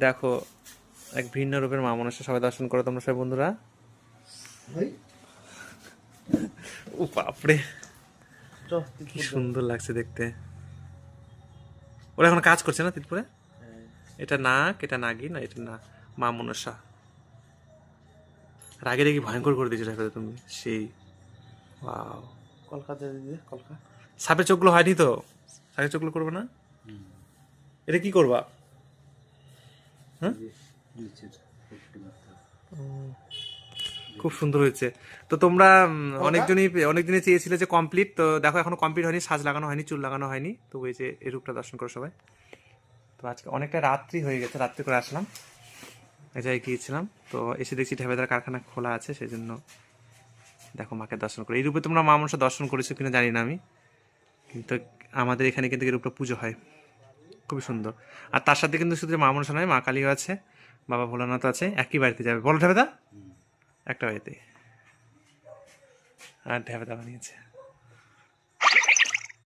দেখো এক ভিন্ন রূপের মা মনসা, সবাই দর্শন করো তোমরা সবাই বন্ধুরা। ও বাপরে কি সুন্দর লাগছে দেখতে। ওরা এখন কাজ করছে না তিতপুরে? এটা নাক, এটা নাগিন, না এটা না মা মনসা। রাগে রেগে ভয়ঙ্কর করে দিয়েছো দেখো তুমি, সেই ওয়াও। কলকাতা দিদি কলকাতা সাপের চোখগুলো হয়নি তো? সাপের চোখগুলো করবে না? এটা কি করবা? হ্যাঁ খুব সুন্দর হয়েছে। তো তোমরা অনেকদিনই চেয়েছিলে যে কমপ্লিট, তো দেখো এখনো কমপ্লিট হয়নি, সাজ লাগানো হয়নি, চুল লাগানো হয়নি। তো ওই যে এই রূপটা দর্শন করো সবাই। তো আজকে অনেকটা রাত্রি হয়ে গেছে, রাত্রি করে আসলাম, এক জায়গায় গিয়েছিলাম। তো এসে দেখছি ঢেবেদার কারখানা খোলা আছে, সেই জন্য দেখো মাকে দর্শন করে। এই রূপে তোমরা মা মনসা দর্শন করেছো কিনা জানি না আমি, কিন্তু আমাদের এখানে কিন্তু এই রূপটা পুজো হয়, খুবই সুন্দর। আর তার সাথে কিন্তু শুধু মা মনসা নয়, মা কালীও আছে, বাবা ভোলানাথ আছে, একই বাড়িতে যাবে বলো ঢেবেদা, একটা বাড়িতে। আর ঢেবেদা বানিয়েছে।